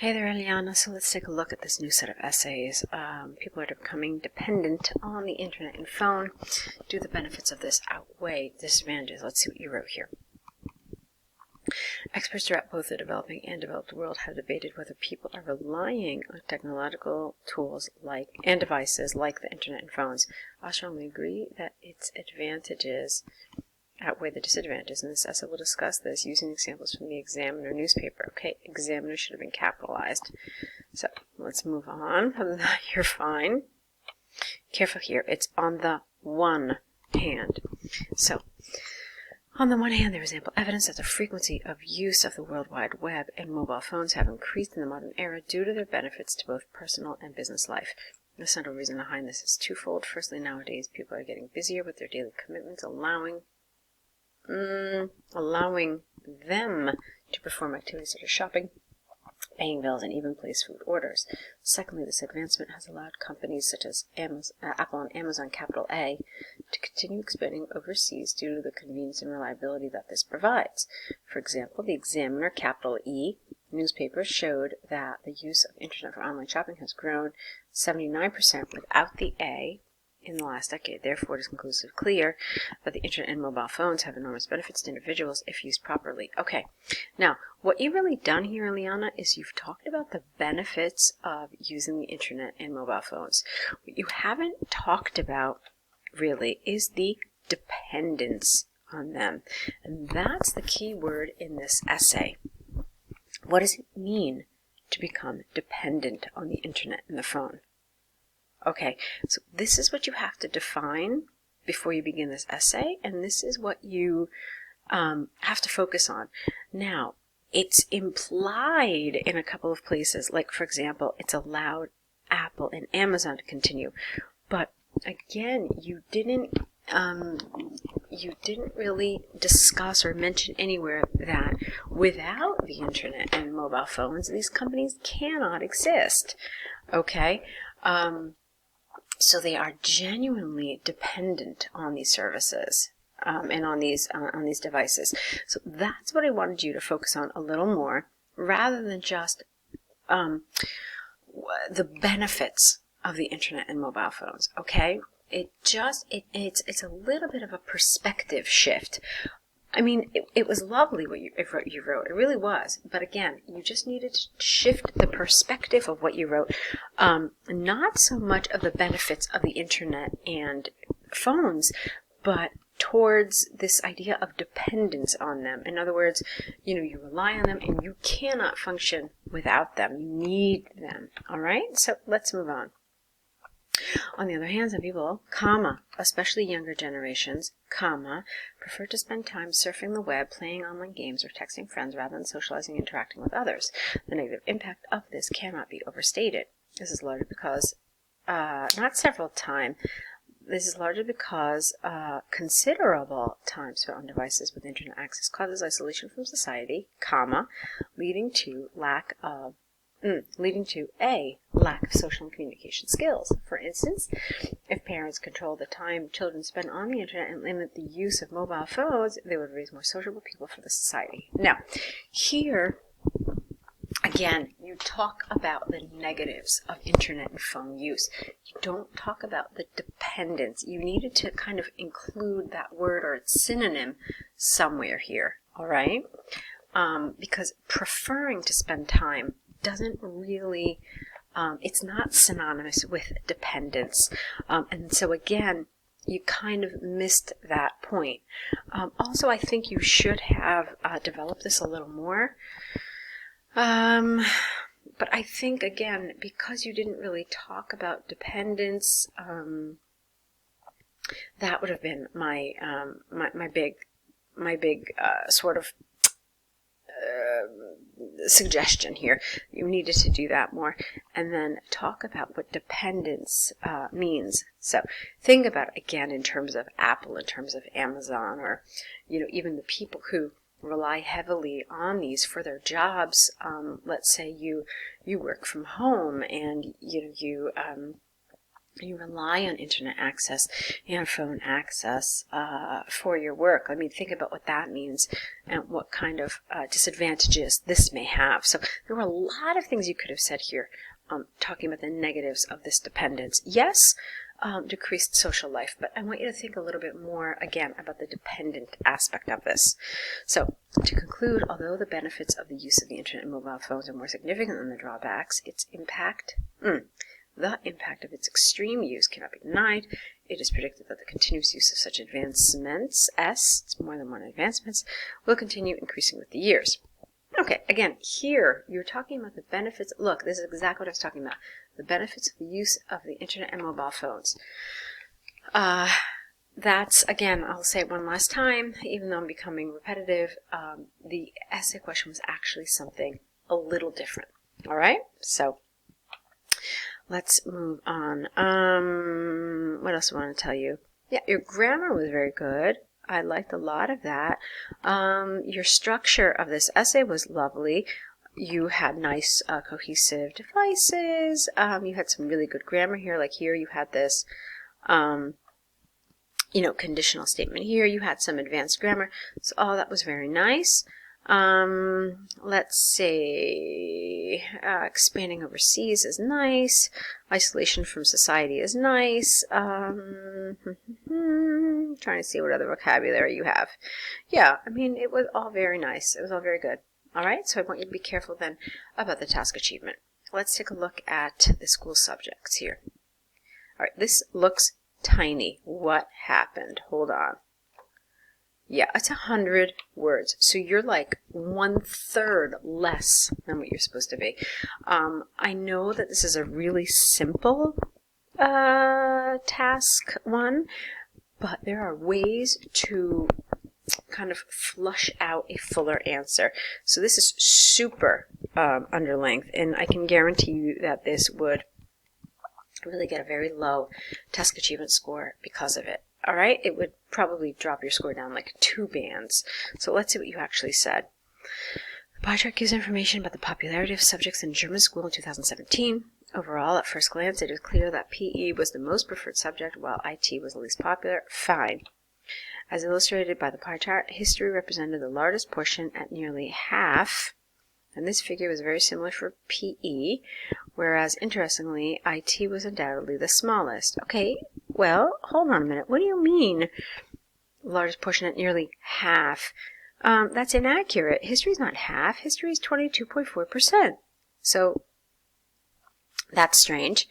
Hey there, Eliana. So let's take a look at this new set of essays. People are becoming dependent on the internet and phone. Do the benefits of this outweigh disadvantages? Let's see what you wrote here. Experts throughout both the developing and developed world have debated whether people are relying on technological tools and devices like the internet and phones. I strongly agree that its advantages outweigh the disadvantages. In this essay, we'll discuss this using examples from the Examiner newspaper. Okay, Examiner should have been capitalized. So let's move on. Other than that, you're fine. Careful here. It's on the one hand. So, on the one hand, there is ample evidence that the frequency of use of the World Wide Web and mobile phones have increased in the modern era due to their benefits to both personal and business life. The central reason behind this is twofold. Firstly, nowadays, people are getting busier with their daily commitments, allowing them to perform activities such as shopping, paying bills, and even place food orders. Secondly, this advancement has allowed companies such as Apple and Amazon, capital A, to continue expanding overseas due to the convenience and reliability that this provides. For example, the Examiner, capital E, newspaper showed that the use of internet for online shopping has grown 79% without the A in the last decade. Therefore, it is conclusively clear that the internet and mobile phones have enormous benefits to individuals if used properly. Okay, now, what you've really done here, Eliana, is you've talked about the benefits of using the internet and mobile phones. What you haven't talked about, really, is the dependence on them. And that's the key word in this essay. What does it mean to become dependent on the internet and the phone? Okay, so this is what you have to define before you begin this essay, and this is what you have to focus on. Now, it's implied in a couple of places, like, for example, it's allowed Apple and Amazon to continue. But, again, you didn't really discuss or mention anywhere that without the internet and mobile phones, these companies cannot exist. Okay? So they are genuinely dependent on these services and on these devices. So that's what I wanted you to focus on a little more, rather than just the benefits of the internet and mobile phones. Okay, it's a little bit of a perspective shift. I mean, it was lovely what you wrote. It really was. But again, you just needed to shift the perspective of what you wrote. Not so much of the benefits of the internet and phones, but towards this idea of dependence on them. In other words, you rely on them and you cannot function without them. You need them. All right? So let's move on. On the other hand, some people, especially younger generations, prefer to spend time surfing the web, playing online games, or texting friends rather than socializing and interacting with others. The negative impact of this cannot be overstated. This is largely because, considerable time spent on devices with internet access causes isolation from society, leading to a lack of social and communication skills. For instance, if parents control the time children spend on the internet and limit the use of mobile phones, they would raise more sociable people for the society. Now, here, again, you talk about the negatives of internet and phone use. You don't talk about the dependence. You needed to kind of include that word or its synonym somewhere here, all right? Because preferring to spend time doesn't really, it's not synonymous with dependence. And so again, you kind of missed that point. Also, I think you should have developed this a little more. But I think, again, because you didn't really talk about dependence, that would have been my big sort of suggestion here. You needed to do that more, and then talk about what dependence means. So think about it again in terms of Apple, in terms of Amazon, or even the people who rely heavily on these for their jobs. Let's say you work from home and you You rely on internet access and phone access for your work. I mean, think about what that means and what kind of disadvantages this may have. So there were a lot of things you could have said here talking about the negatives of this dependence. Yes, decreased social life, but I want you to think a little bit more, again, about the dependent aspect of this. So, to conclude, although the benefits of the use of the internet and mobile phones are more significant than the drawbacks, the impact of its extreme use cannot be denied. It is predicted that the continuous use of such advancements, it's more than one advancements, will continue increasing with the years. Okay, again, here you're talking about the benefits. Look, this is exactly what I was talking about. The benefits of the use of the internet and mobile phones. That's, again, I'll say it one last time, even though I'm becoming repetitive, the essay question was actually something a little different. All right? So, let's move on. What else do I want to tell you? Yeah, your grammar was very good. I liked a lot of that. Your structure of this essay was lovely. You had nice cohesive devices. You had some really good grammar here. Like here you had this, conditional statement here. You had some advanced grammar. So all that was very nice. Let's see, expanding overseas is nice. Isolation from society is nice. Trying to see what other vocabulary you have. Yeah, I mean, it was all very nice. It was all very good. All right, so I want you to be careful then about the task achievement. Let's take a look at the school subjects here. All right, this looks tiny. What happened? Hold on. Yeah, it's 100 words. So you're like 1/3 less than what you're supposed to be. I know that this is a really simple task one, but there are ways to kind of flush out a fuller answer. So this is super under length, and I can guarantee you that this would really get a very low task achievement score because of it. All right, it would probably drop your score down like 2 bands. So let's see what you actually said. The pie chart gives information about the popularity of subjects in German school in 2017. Overall, at first glance, it is clear that PE was the most preferred subject, while IT was the least popular. Fine. As illustrated by the pie chart, history represented the largest portion at nearly half, and this figure was very similar for PE, whereas, interestingly, IT was undoubtedly the smallest. Okay, well, hold on a minute. What do you mean, largest portion at nearly half? That's inaccurate. History is not half. History is 22.4%. So, that's strange.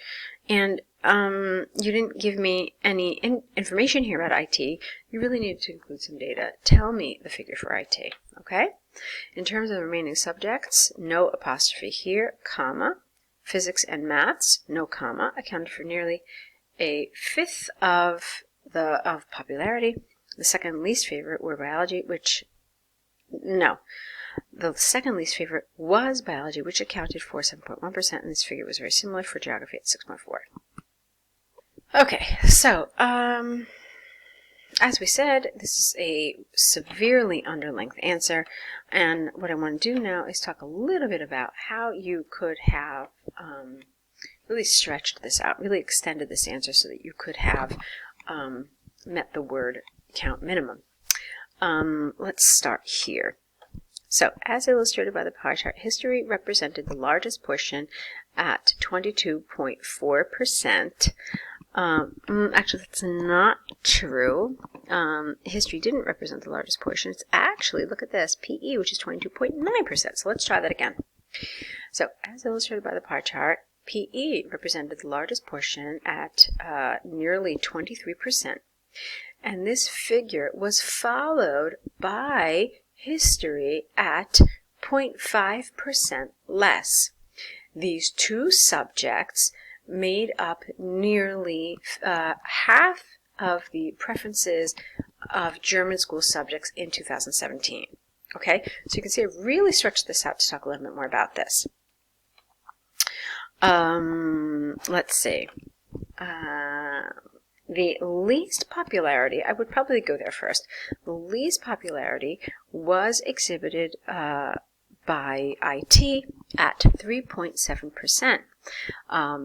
And you didn't give me any information here about IT. You really needed to include some data. Tell me the figure for IT, okay? In terms of the remaining subjects, no apostrophe here, comma. Physics and maths, no comma, accounted for nearly 1/5 of popularity. The second least favorite were biology, the second least favorite was biology, which accounted for 7.1%, and this figure was very similar for geography at 6.4. Okay, so, as we said, this is a severely under-length answer, and what I want to do now is talk a little bit about how you could have really stretched this out, really extended this answer so that you could have met the word count minimum. Let's start here. So, as illustrated by the pie chart, history represented the largest portion at 22.4%. Actually, that's not true. History didn't represent the largest portion. It's actually, look at this, PE, which is 22.9%. So let's try that again. So, as illustrated by the pie chart, PE represented the largest portion at nearly 23%. And this figure was followed by history at 0.5% less. These two subjects made up nearly half of the preferences of German school subjects in 2017. Okay, so you can see I really stretched this out to talk a little bit more about this. Let's see. The least popularity, I would probably go there first. The least popularity was exhibited by by IT at 3.7%.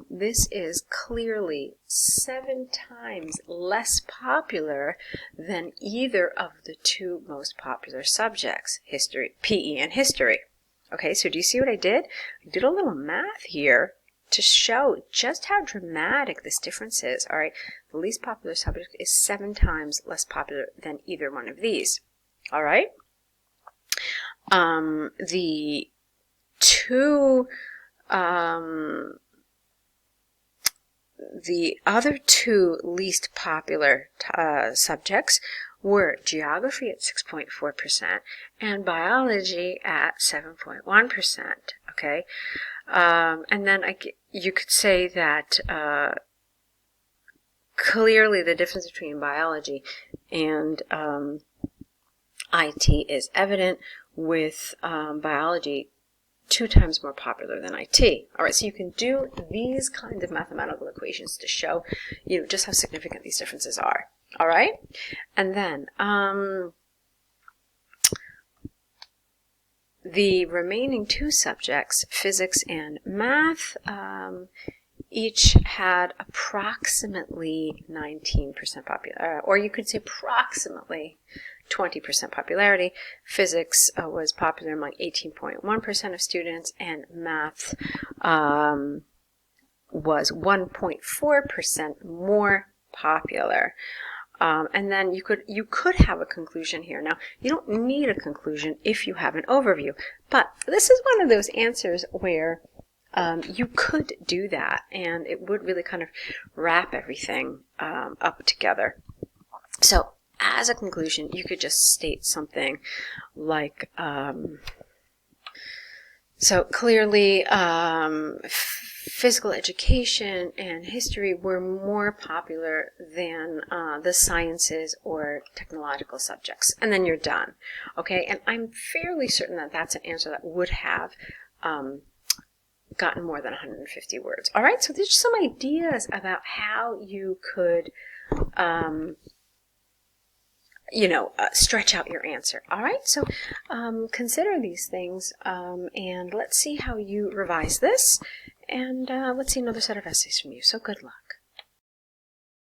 This is clearly 7 times less popular than either of the two most popular subjects, PE and history. Okay, so do you see what I did? I did a little math here to show just how dramatic this difference is. All right, the least popular subject is 7 times less popular than either one of these. All right, the other two least popular subjects were geography at 6.4% and biology at 7.1%. Okay, and then you could say that clearly the difference between biology and IT is evident, with biology 2 times more popular than IT. All right, so you can do these kinds of mathematical equations to show, just how significant these differences are. All right, and then the remaining 2 subjects, physics and math, each had approximately 19% popularity, or you could say approximately 20% popularity. Physics was popular among 18.1% of students, and math was 1.4% more popular. And then you could have a conclusion here. Now, you don't need a conclusion if you have an overview, but this is one of those answers where you could do that, and it would really kind of wrap everything up together. So, as a conclusion, you could just state something like, so clearly, physical education and history were more popular than the sciences or technological subjects. And then you're done. Okay, and I'm fairly certain that that's an answer that would have gotten more than 150 words. All right, so there's just some ideas about how you could stretch out your answer. All right, so consider these things, and let's see how you revise this, and let's see another set of essays from you. So good luck.